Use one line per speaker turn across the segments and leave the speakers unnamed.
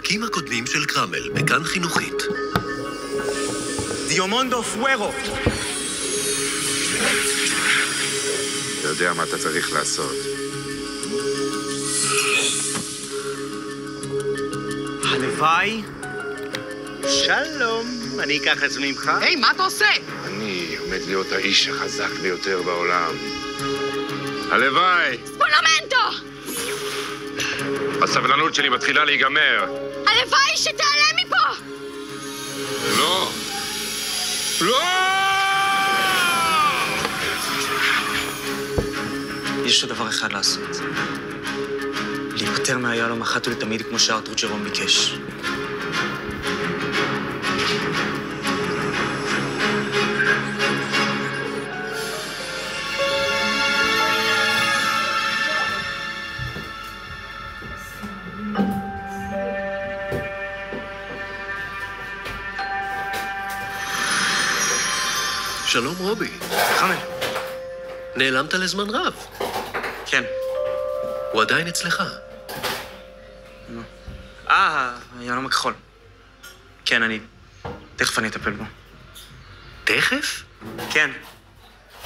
הפרקים הקודמים של קרמל, בכאן חינוכית.
דיומונדו פוארו.
אתה יודע מה אתה צריך לעשות.
הלוואי. שלום, אני אקח את זה ממך.
היי, מה אתה עושה?
אני עומד להיות האיש החזק ביותר בעולם. הלוואי!
ספונומנטו!
הסבלנות שלי מתחילה להיגמר.
הלוואי שתעלה מפה!
לא! לא!
יש עוד דבר אחד לעשות. להיפטר מהיהלום אחת ולתמיד כמו שארתור ג'רום ביקש.
שלום רובי.
חמל.
נעלמת לזמן רב.
כן.
הוא עדיין אצלך.
היהלום הכחול. כן, תכף אני אטפל בו.
תכף?
כן,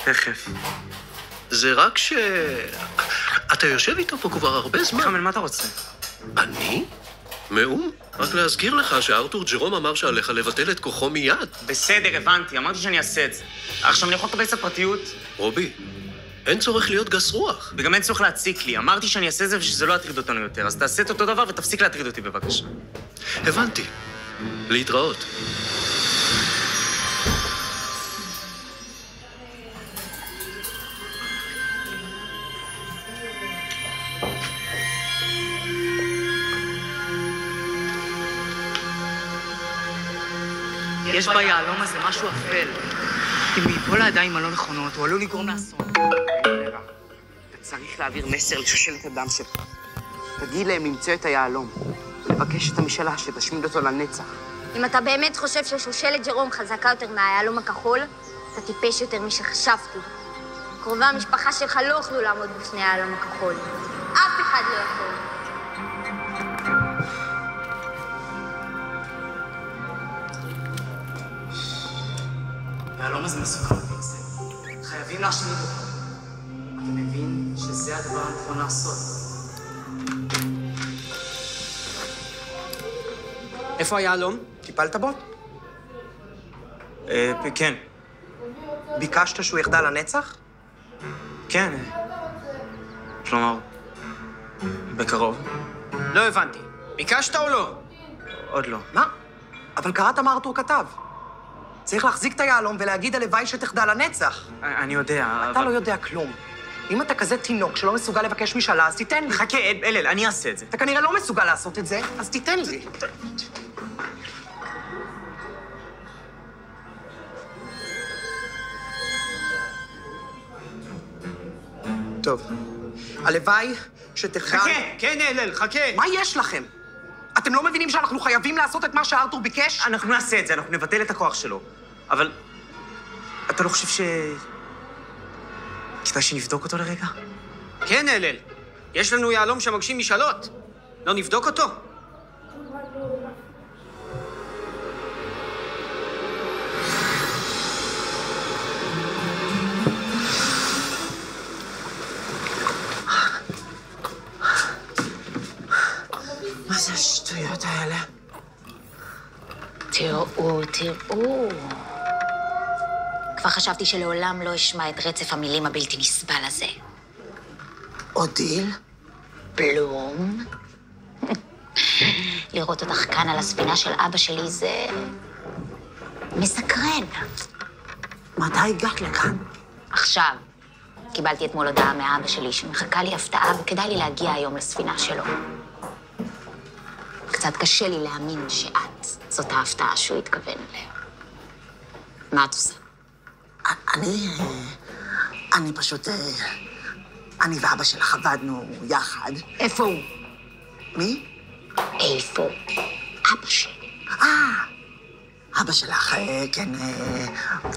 תכף.
זה רק ש... אתה יושב איתו פה כבר הרבה זמן.
חמל, מה אתה רוצה?
אני? מאום? רק להזכיר לך שארתור ג'רום אמר שעליך לבטל את כוחו מיד.
בסדר, הבנתי. אמרתי שאני אעשה את זה. עכשיו אני יכול לקבל קצת פרטיות?
רובי, אין צורך להיות גס רוח.
וגם אין צורך להציק לי. אמרתי שאני אעשה את זה ושזה לא יטריד אותנו יותר. אז תעשה את אותו דבר ותפסיק להטריד אותי בבקשה.
הבנתי. להתראות.
יש ביהלום הזה משהו אפל. אם הוא ייפול לידיים הלא נכונות, הוא עלול לגרום לאסון. אתה צריך להעביר מסר לשושלת הדם שלך. תגיד להם למצוא את היהלום. לבקש את המשאלה שתשמיד אותו לנצח.
אם אתה באמת חושב ששושלת ג'רום חזקה יותר מהיהלום הכחול, אתה טיפש יותר משחשבתי. קרובי המשפחה שלך לא יוכלו לעמוד בפני היהלום הכחול. אף אחד לא יכול.
היהלום הזה מסוכן, חייבים להשמיד אותו. אתה מבין שזה הדבר הנכון לעשות. איפה היהלום? טיפלת בו?
כן.
ביקשת שהוא יחדל לנצח?
כן. כלומר, בקרוב.
לא הבנתי. ביקשת או לא?
עוד לא.
מה? אבל קראת מה ארתור כתב. צריך להחזיק את היהלום ולהגיד הלוואי שתחדל לנצח.
אני יודע,
אתה לא יודע כלום. אם אתה כזה תינוק שלא מסוגל לבקש משאלה, אז תיתן לי.
חכה, אלל, אני אעשה את זה.
אתה כנראה לא מסוגל לעשות את זה, אז תיתן לי. טוב. הלוואי שתחדל...
חכה, כן, אלל, חכה.
מה יש לכם? אתם לא מבינים שאנחנו חייבים לעשות את מה שארתור ביקש?
אנחנו נעשה את זה, אנחנו נבטל את הכוח שלו. אבל אתה לא חושב כדאי שנבדוק אותו לרגע?
כן, אלל. יש לנו יהלום שמגשים משאלות. לא נבדוק אותו? מה זה השטויות האלה?
תראו. כבר חשבתי שלעולם לא אשמע את רצף המילים הבלתי נסבל הזה.
אודיל?
בלום. לראות אותך כאן על הספינה של אבא שלי זה... מסקרן.
מתי הגעת לכאן?
עכשיו, קיבלתי אתמול הודעה מאבא שלי שמחכה לי הפתעה וכדאי לי להגיע היום לספינה שלו. קצת קשה לי להאמין שאת זאת ההפתעה שהוא התכוון אליה. מה את עושה?
אני פשוט... אני ואבא שלך עבדנו יחד.
איפה הוא?
מי?
איפה? אבא שלי.
אבא שלך, כן,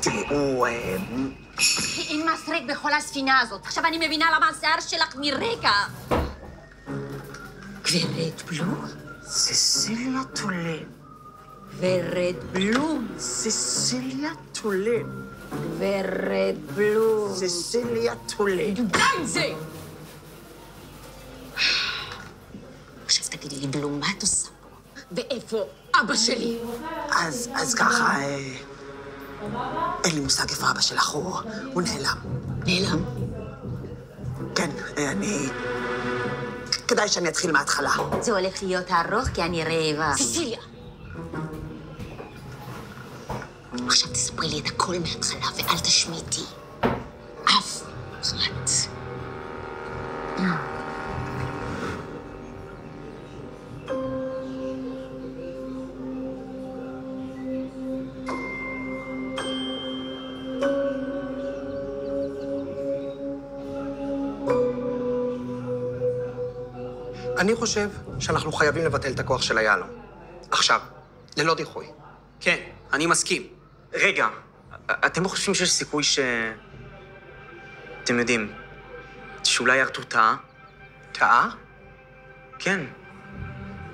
תראי, הוא...
אין מסרק בכל הספינה הזאת. עכשיו אני מבינה למה השיער שלך מרקע.
גברת בלו? ססיליה טולן. ורד בלום. ססיליה טולן. ורד בלום. ססיליה טולן. גם זה!
עכשיו תגידי לי, בלום, מה את עושה פה? ואיפה אבא שלי?
אז ככה, אין לי מושג איפה אבא שלך, הוא נעלם.
נעלם?
כן, כדאי שאני אתחיל מההתחלה.
זה הולך להיות ארוך כי אני רעבה. ססיליה! עכשיו תספרי לי את הכל מההתחלה ואל תשמיטי. אף אחת.
אני חושב שאנחנו חייבים לבטל את הכוח של היהלום. עכשיו, ללא דיחוי.
כן, אני מסכים. רגע, אתם לא חושבים שיש סיכוי אתם יודעים, שאולי ארתור טעה?
טעה?
כן.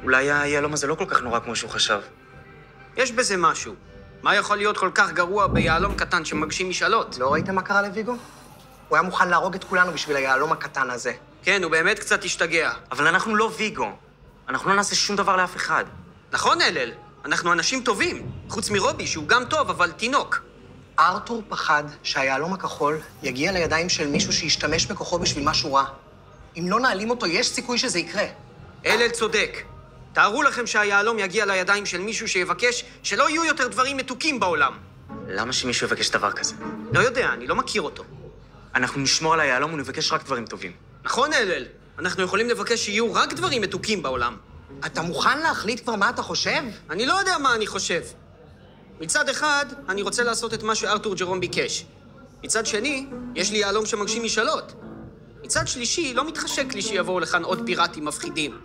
אולי היהלום הזה לא כל כך נורא כמו שהוא חשב.
יש בזה משהו. מה יכול להיות כל כך גרוע ביהלום קטן שמגשים משאלות?
לא ראית מה קרה לויגו? הוא היה מוכן להרוג את כולנו בשביל היהלום הקטן הזה.
כן, הוא באמת קצת השתגע.
אבל אנחנו לא ויגו. אנחנו לא נעשה שום דבר לאף אחד.
נכון, הלל? אנחנו אנשים טובים. חוץ מרובי, שהוא גם טוב, אבל תינוק.
ארתור פחד שהיהלום הכחול יגיע לידיים של מישהו שישתמש בכוחו בשביל משהו רע. אם לא נעלים אותו, יש סיכוי שזה יקרה.
הלל צודק. תארו לכם שהיהלום יגיע לידיים של מישהו שיבקש שלא יהיו יותר דברים מתוקים בעולם.
למה שמישהו יבקש דבר כזה?
לא יודע, אני לא מכיר אותו.
אנחנו נשמור על היהלום ונבקש רק דברים טובים.
נכון, הלל? אנחנו יכולים לבקש שיהיו רק דברים מתוקים בעולם.
אתה מוכן להחליט כבר מה אתה חושב?
אני לא יודע מה אני חושב. מצד אחד, אני רוצה לעשות את מה שארתור ג'רום ביקש. מצד שני, יש לי יהלום שמגשים משאלות. מצד שלישי, לא מתחשק לי שיבואו לכאן עוד פיראטים מפחידים.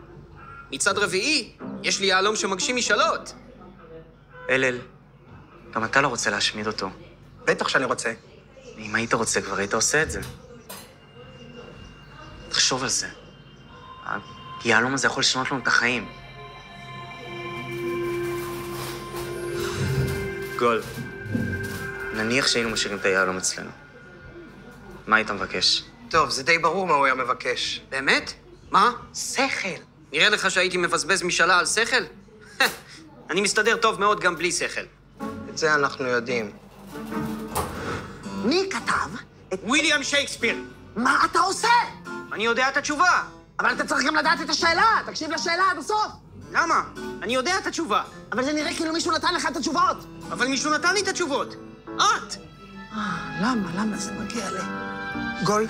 מצד רביעי, יש לי יהלום שמגשים משאלות.
הלל, גם אתה לא רוצה להשמיד אותו.
בטח שאני רוצה.
אם היית רוצה כבר, היית עושה את זה. תחשוב על זה. היהלום הזה יכול לשנות לנו את החיים. גול, נניח שהיינו משאירים את היהלום אצלנו. מה היית מבקש?
טוב, זה די ברור מה הוא היה מבקש.
באמת? מה?
שכל.
נראה לך שהייתי מבזבז משאלה על שכל? אני מסתדר טוב מאוד גם בלי שכל.
את זה אנחנו יודעים.
מי כתב את...
וויליאם שייקספיר.
מה אתה עושה?
אני יודע את התשובה.
אבל אתה צריך גם לדעת את השאלה. תקשיב לשאלה עד הסוף.
למה? אני יודע את התשובה.
אבל זה נראה כאילו מישהו נתן לך את התשובות.
אבל מישהו נתן לי את התשובות. את!
למה זה מגיע לי?
גול,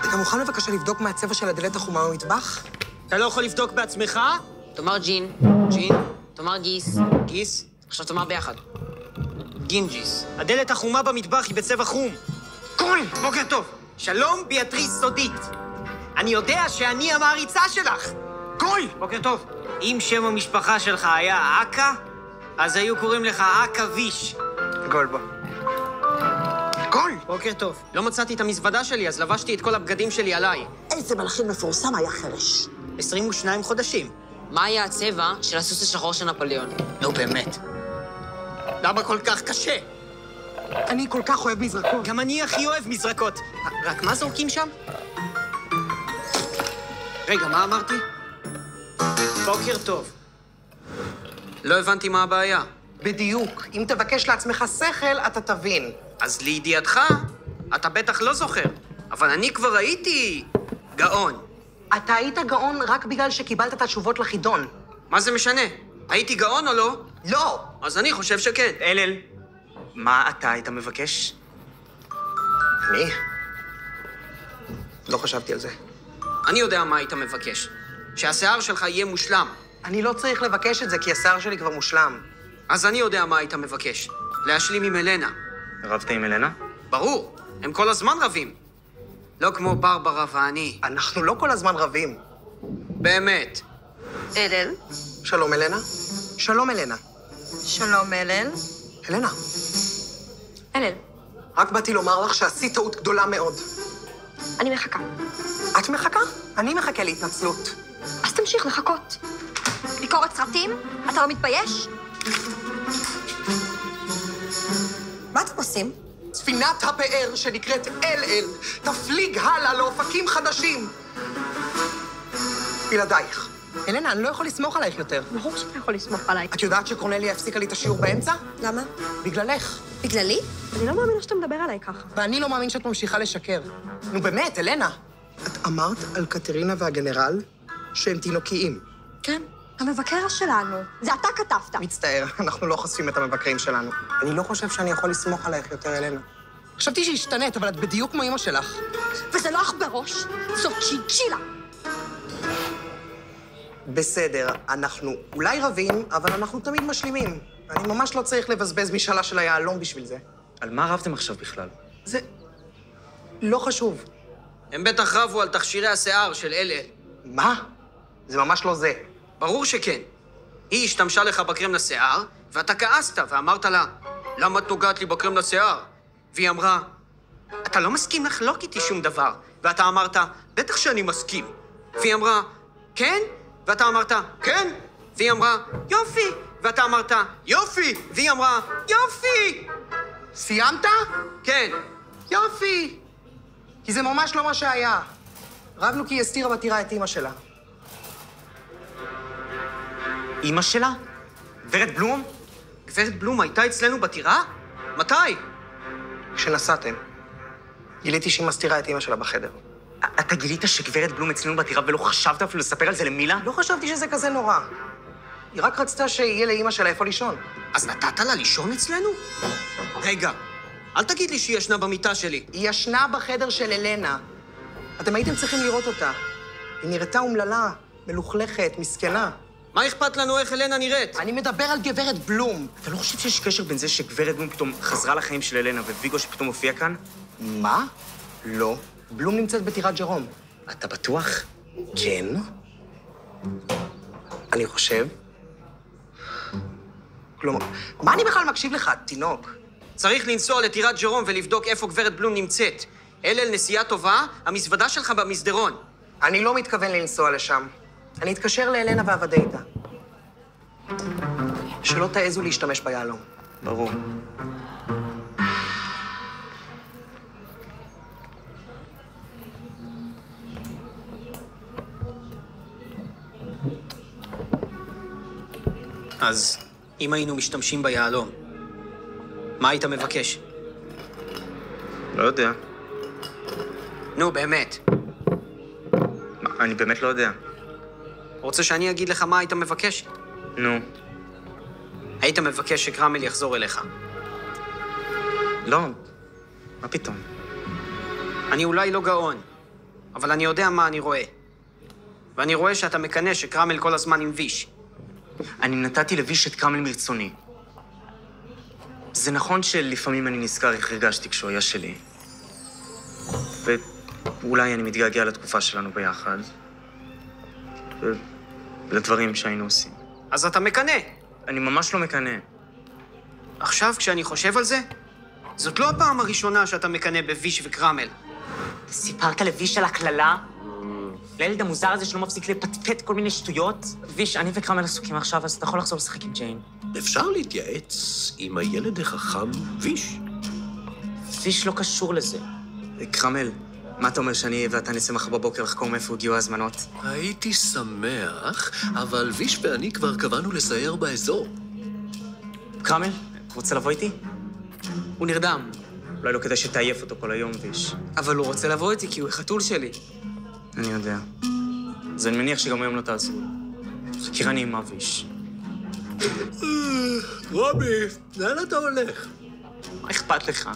אתה מוכן בבקשה לבדוק מה הצבע של הדלת החומה במטבח?
אתה לא יכול לבדוק בעצמך?
תאמר ג'ין.
ג'ין?
תאמר גיס.
גיס?
עכשיו תאמר ביחד.
גינג'יס. הדלת החומה במטבח היא בצבע חום. קול! בוקר טוב. שלום, ביאטריס סודית. אני יודע שאני המעריצה שלך. קול! בוקר טוב. אם שם המשפחה שלך היה אקה, אז היו קוראים לך אקה ויש.
גול, בוא.
קול! בוקר טוב. לא מצאתי את המזוודה שלי, אז לבשתי את כל הבגדים שלי עליי.
איזה מלחין מפורסם היה חרש.
22 חודשים.
מה היה הצבע של הסוס השחור של נפוליאון?
נו, באמת. למה כל כך קשה?
אני כל כך אוהב מזרקות.
גם אני הכי אוהב מזרקות. רק מה זורקים שם? רגע, מה אמרתי? בוקר טוב. לא הבנתי מה הבעיה.
בדיוק. אם תבקש לעצמך שכל, אתה תבין.
אז לידיעתך, אתה בטח לא זוכר, אבל אני כבר הייתי גאון.
אתה היית גאון רק בגלל שקיבלת את התשובות לחידון.
מה זה משנה? הייתי גאון או לא?
לא!
אז אני חושב שכן.
הלל, מה אתה היית מבקש?
אני? לא חשבתי על זה.
אני יודע מה היית מבקש. שהשיער שלך יהיה מושלם.
אני לא צריך לבקש את זה, כי השיער שלי כבר מושלם.
אז אני יודע מה היית מבקש. להשלים עם אלנה.
רבת עם אלנה?
ברור, הם כל הזמן רבים. לא כמו ברברה ואני.
אנחנו לא כל הזמן רבים.
באמת.
הלל.
שלום, אלנה. שלום, אלנה.
שלום, הלל.
אלנה,
הלל.
רק באתי לומר לך שעשית טעות גדולה מאוד.
אני מחכה.
את מחכה? אני מחכה להתנצלות.
אז תמשיך לחכות. לקרוא ביקורת סרטים? אתה לא מתבייש? מה אתם עושים?
ספינת הפאר שנקראת אל-אל תפליג הלאה לאופקים חדשים. בלעדייך. אלנה, אני לא יכול לסמוך עלייך יותר.
ברור שאתה יכול לסמוך עליי.
את יודעת שקורנליה הפסיקה לי את השיעור באמצע?
למה?
בגללך.
בגללי? אני לא מאמינה שאתה מדבר עליי ככה.
ואני לא מאמין שאת ממשיכה לשקר. נו באמת, אלנה. את אמרת על קטרינה והגנרל שהם תינוקיים.
כן. המבקר שלנו. זה אתה כתבת.
מצטער, אנחנו לא חושפים את המבקרים שלנו. אני לא חושב שאני יכול לסמוך עלייך יותר, אלנה. חשבתי שהשתנית, אבל את בדיוק כמו אמא שלך.
וזה לא אח בראש, זאת צ'ינצ'ילה.
בסדר, אנחנו אולי רבים, אבל אנחנו תמיד משלימים. אני ממש לא צריך לבזבז משאלה של היהלום בשביל זה.
על מה רבתם עכשיו בכלל?
זה לא חשוב.
הם בטח רבו על תכשירי השיער של אל-אל.
מה? זה ממש לא זה.
ברור שכן. היא השתמשה לך בקרם לשיער, ואתה כעסת ואמרת לה, למה את נוגעת לי בקרם לשיער? והיא אמרה, אתה לא מסכים לחלוק איתי שום דבר. ואתה אמרת, בטח שאני מסכים. והיא אמרה, כן? ואתה אמרת, כן? והיא אמרה, יופי! ואתה אמרת, יופי! והיא אמרה, יופי!
סיימת?
כן.
יופי! כי זה ממש לא מה שהיה. רבנו כי היא הסתירה בטירה את אמא שלה.
אמא שלה? גברת בלום?
גברת בלום הייתה אצלנו בטירה? מתי?
כשנסעתם, גיליתי שהיא מסתירה את אמא שלה בחדר.
אתה גילית שגברת בלום אצלנו בטירה ולא חשבת אפילו לספר על זה למילה?
לא חשבתי שזה כזה נורא. היא רק רצתה שיהיה לאמא שלה איפה לישון.
אז נתת לה לישון אצלנו? רגע, אל תגיד לי שהיא ישנה במיטה שלי.
היא ישנה בחדר של אלנה. אתם הייתם צריכים לראות אותה. היא נראתה אומללה, מלוכלכת, מסכנה.
מה אכפת לנו איך אלנה נראית?
אני מדבר על גברת בלום.
אתה לא חושב שיש קשר בין זה שגברת בלום פתאום חזרה לחיים של אלנה וויגו שפתאום הופיע כאן?
מה? לא. בלום נמצאת בטירת ג'רום.
אתה בטוח?
כן. אני חושב. כלומר, מה אני בכלל מקשיב לך, תינוק?
צריך לנסוע לטירת ג'רום ולבדוק איפה גברת בלום נמצאת. אל נסיעה טובה, המזוודה שלך במסדרון.
אני לא מתכוון לנסוע לשם. אני אתקשר לאלנה ועבדה איתה. שלא תעזו להשתמש ביהלום.
ברור.
אז אם היינו משתמשים ביהלום, מה היית מבקש?
לא יודע.
נו, באמת.
אני באמת לא יודע.
רוצה שאני אגיד לך מה היית מבקש?
נו.
היית מבקש שקרמל יחזור אליך.
לא. מה פתאום?
אני אולי לא גאון, אבל אני יודע מה אני רואה. ואני רואה שאתה מקנא שקרמל כל הזמן עם ויש.
אני נתתי לוויש את קרמל מרצוני. זה נכון שלפעמים אני נזכר איך הרגשתי כשהוא היה שלי. ואולי אני מתגעגע לתקופה שלנו ביחד. ולדברים שהיינו עושים.
אז אתה מקנא.
אני ממש לא מקנא.
עכשיו, כשאני חושב על זה, זאת לא הפעם הראשונה שאתה מקנא בוויש וקרמל.
סיפרת לוויש על הקללה? לילד המוזר הזה שלא מפסיק לפטפט כל מיני שטויות? ויש, אני וקרמל עסוקים עכשיו, אז אתה יכול לחזור לשחק עם ג'יין.
אפשר להתייעץ עם הילד החכם ויש.
ויש לא קשור לזה. קרמל, מה אתה אומר שאני ואתה נצא מחר בבוקר לחקור מאיפה הגיעו ההזמנות?
הייתי שמח, אבל ויש ואני כבר קבענו לסייר באזור.
קרמל, רוצה לבוא איתי?
הוא נרדם.
אולי לא כדאי שתעייף אותו כל היום, ויש.
אבל הוא רוצה לבוא איתי כי הוא חתול שלי.
אני יודע. אז אני מניח שגם היום לא תעזרו. חקירה נעימה, ויש.
רובי, לאן אתה הולך?
מה אכפת לך?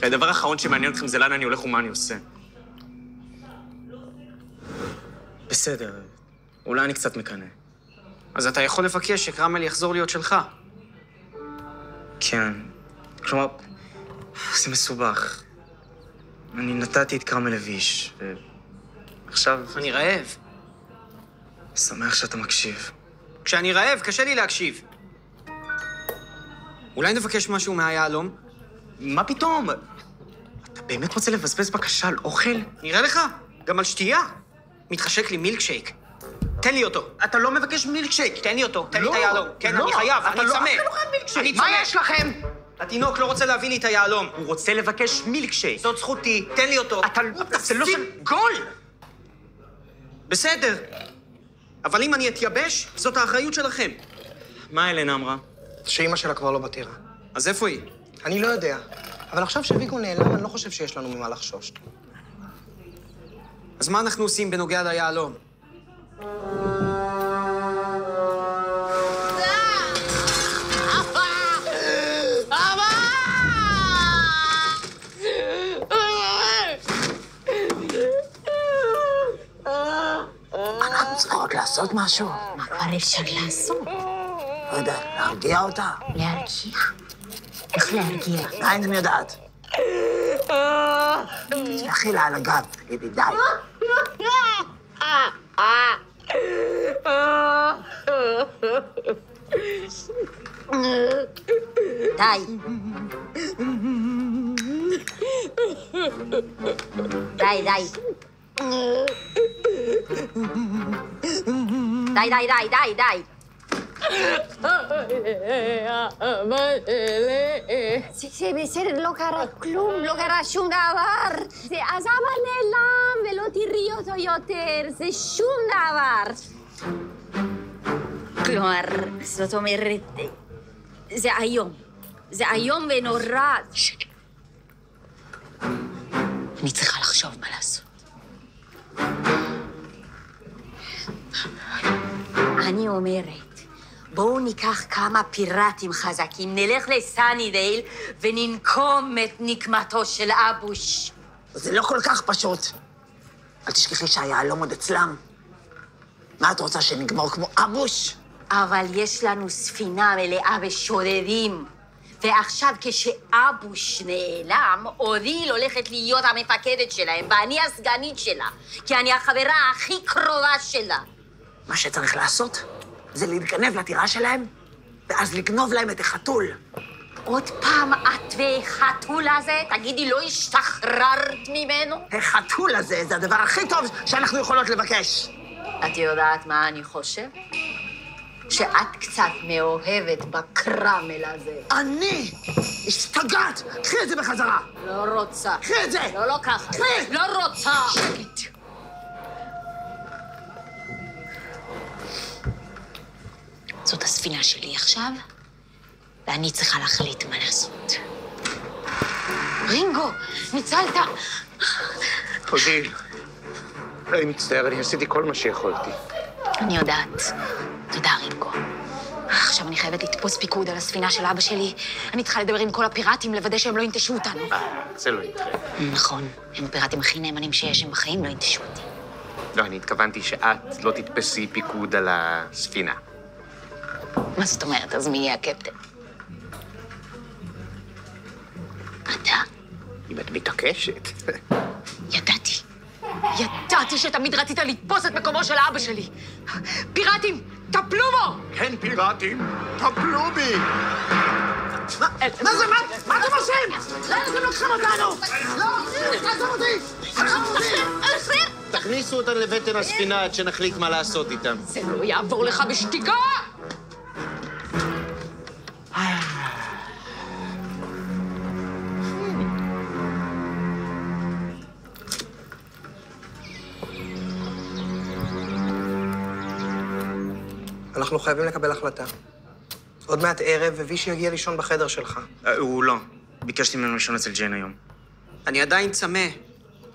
הדבר האחרון שמעניין אתכם זה לאן אני הולך ומה אני עושה. בסדר, אולי אני קצת מקנא.
אז אתה יכול לבקש שקרמל יחזור להיות שלך.
כן. כלומר, זה מסובך. אני נתתי את קרמל לוויש, ועכשיו...
אני רעב.
שמח שאתה מקשיב.
כשאני רעב, קשה לי להקשיב. אולי נבקש משהו מהיהלום?
מה פתאום? אתה באמת רוצה לבזבז בקשה על אוכל?
נראה לך? גם על שתייה. מתחשק לי מילקשייק. תן לי אותו. אתה לא מבקש מילקשייק. תן לי אותו. תן לי את היהלום. כן, אני חייב, אני צמא.
אתה לא חייב מילקשייק.
מה
יש לכם?
התינוק לא רוצה להביא לי את היהלום.
הוא רוצה לבקש מילקשייק.
זאת זכותי, תן לי אותו.
זה לא של...
גול! בסדר. אבל אם אני אתייבש, זאת האחריות שלכם. מה אלנה אמרה?
שאימא שלה כבר לא בטירה.
אז איפה היא?
אני לא יודע. אבל עכשיו שוויגו נעלם, אני לא חושב שיש לנו ממה לחשוש.
אז מה אנחנו עושים בנוגע ליהלום?
אנחנו צריכות לעשות משהו.
מה כבר אפשר לעשות?
לא יודע, להרגיע אותה?
להרגיע? איך להרגיע?
עדיין אני יודעת. תלכי לה על הגב, ידידיי.
די. די, די. די, די, די, די, די. זה בסדר, לא קרה כלום, לא קרה שום דבר. אז אבא נעלם ולא תראי אותו יותר, זה שום דבר. כלומר, זאת אומרת, זה היום. זה היום ונורא. אני צריכה לחשוב מה לעשות. אני אומרת, בואו ניקח כמה פיראטים חזקים, נלך לסאנידייל וננקום את נקמתו של אבוש.
זה לא כל כך פשוט. אל תשכחי שהיהלום עוד אצלם. מה את רוצה, שנגמור כמו אבוש?
אבל יש לנו ספינה מלאה בשודדים. ועכשיו כשאבוש נעלם, אודיל הולכת להיות המפקדת שלהם, ואני הסגנית שלה, כי אני החברה הכי קרובה שלה.
מה שצריך לעשות זה להתגנב לטירה שלהם, ואז לגנוב להם את החתול.
עוד פעם את והחתול הזה? תגידי, לא השתחררת ממנו?
החתול הזה זה הדבר הכי טוב שאנחנו יכולות לבקש.
את יודעת מה אני חושב? שאת קצת מאוהבת בקרמל הזה.
אני? השתגעת! קחי את זה בחזרה!
לא רוצה.
קחי את זה!
לא, לא ככה.
קחי!
לא רוצה.
שקט.
זאת הספינה שלי עכשיו, ואני צריכה להחליט מה לעשות. רינגו, ניצלת!
אודיל, אני מצטער, אני עשיתי כל מה שיכולתי.
אני יודעת. תודה, רינגו. עכשיו אני חייבת לתפוס פיקוד על הספינה של אבא שלי. אני צריכה לדבר עם כל הפיראטים, לוודא שהם לא ינטשו אותנו.
זה לא יקרה.
נכון, הם הפיראטים הכי נאמנים שיש, הם בחיים לא ינטשו אותי.
לא, אני התכוונתי שאת לא תתפסי פיקוד על הספינה.
מה זאת אומרת? אז מי יהיה הקפטן? אתה.
אם את מתעקשת.
ידעתי. ידעתי שתמיד רצית לתפוס את מקומו של אבא שלי. פיראטים, טפלו בו!
כן, פיראטים, טפלו בי!
מה זה? מה אתם עושים? לאן אתם לוקחים אותנו? לא! תעזוב אותי! תעזוב אותי!
תכניסו אותן לבטן הספינה עד שנחליט מה לעשות איתם.
זה לא יעבור לך בשתיקה!
אנחנו חייבים לקבל החלטה. עוד מעט ערב, ווישי יגיע לישון בחדר שלך.
הוא לא. ביקשתי ממנו לישון אצל ג'יין היום. אני עדיין צמא.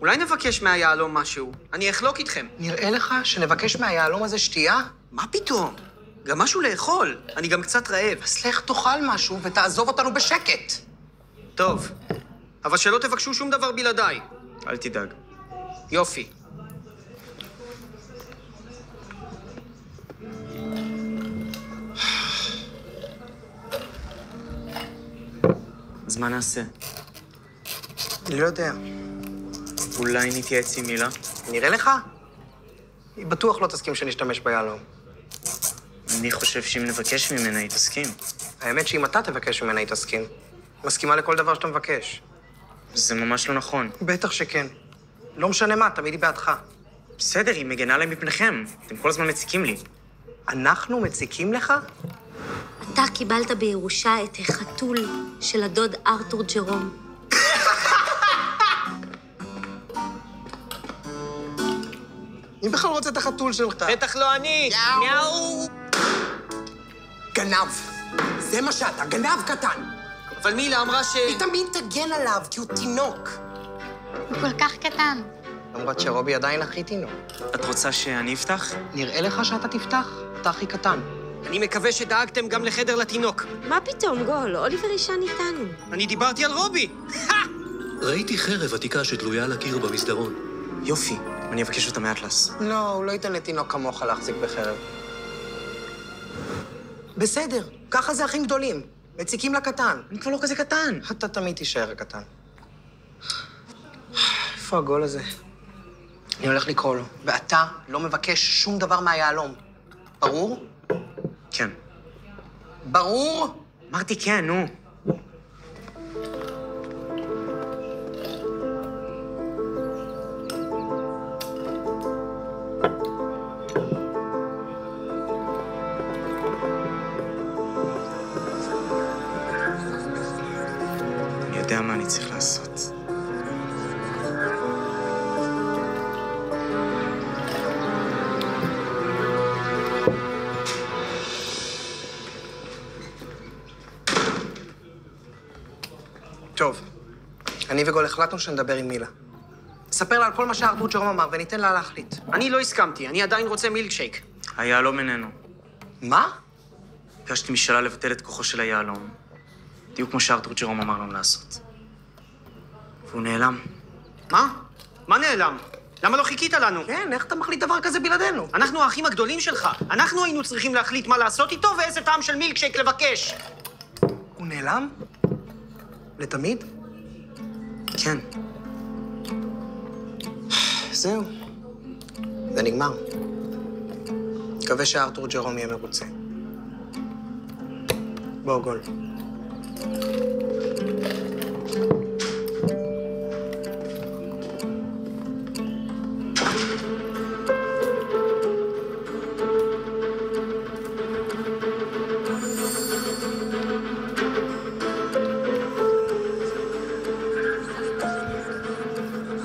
אולי נבקש מהיהלום משהו? אני אחלוק איתכם.
נראה לך שנבקש מהיהלום הזה שתייה?
מה פתאום? גם משהו לאכול. אני גם קצת רעב.
אז לך תאכל משהו ותעזוב אותנו בשקט.
טוב, אבל שלא תבקשו שום דבר בלעדיי. אל תדאג. יופי. אז מה נעשה?
אני לא יודע.
אולי נתייעץ עם מילה?
נראה לך? היא בטוח לא תסכים שנשתמש ביהלום.
אני חושב שאם נבקש ממנה, היא תסכים.
האמת שאם אתה תבקש ממנה, היא תסכים. מסכימה לכל דבר שאתה מבקש.
זה ממש לא נכון.
בטח שכן. לא משנה מה, תמיד היא בעדך.
בסדר, היא מגנה עליי מפניכם. אתם כל הזמן מציקים לי.
אנחנו מציקים לך?
אתה קיבלת בירושה את החתול של הדוד ארתור ג'רום.
מי בכלל רוצה את החתול שלך?
בטח לא אני!
יאו! גנב. זה מה שאתה, גנב קטן.
אבל מילה אמרה
היא תמיד תגן עליו, כי הוא תינוק.
הוא כל כך קטן.
למרות שרובי עדיין הכי תינוק.
את רוצה שאני אפתח?
נראה לך שאתה תפתח? אתה הכי קטן.
אני מקווה שדאגתם גם לחדר לתינוק.
מה פתאום, גול? אוליבר ישן איתנו.
אני דיברתי על רובי.
ראיתי חרב עתיקה שתלויה על הקיר במסדרון.
יופי, אני אבקש אותה מאטלס.
לא, הוא לא ייתן לתינוק כמוך להחזיק בחרב. בסדר, ככה זה אחים גדולים. מציקים לקטן.
אני כבר לא כזה קטן.
אתה תמיד תישאר הקטן. איפה הגול הזה? אני הולך לקרוא לו. ואתה לא מבקש שום דבר מהיהלום. ברור?
כן.
ברור?
אמרתי כן, נו. אני יודע מה אני צריך לעשות.
טוב, אני וגול החלטנו שנדבר עם מילה. ספר לה על כל מה שארתור ג'רום אמר וניתן לה להחליט.
אני לא הסכמתי, אני עדיין רוצה מילקשייק.
היהלום איננו.
מה?
ביקשתי משאלה לבטל את כוחו של היהלום. בדיוק כמו שארתור ג'רום אמר לנו לעשות. והוא נעלם.
מה? מה נעלם? למה לא חיכית לנו?
כן, איך אתה מחליט דבר כזה בלעדינו?
אנחנו האחים הגדולים שלך. אנחנו היינו צריכים להחליט מה לעשות איתו ואיזה טעם של מילקשייק לבקש.
הוא נעלם? לתמיד?
כן.
זהו. זה נגמר. מקווה שארתור ג'רום יהיה מרוצה. בוא, גול.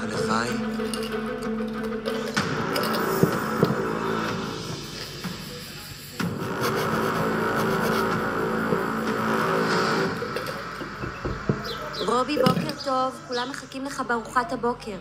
הלוואי.
רובי, בוקר טוב. כולם מחכים לך בארוחת הבוקר.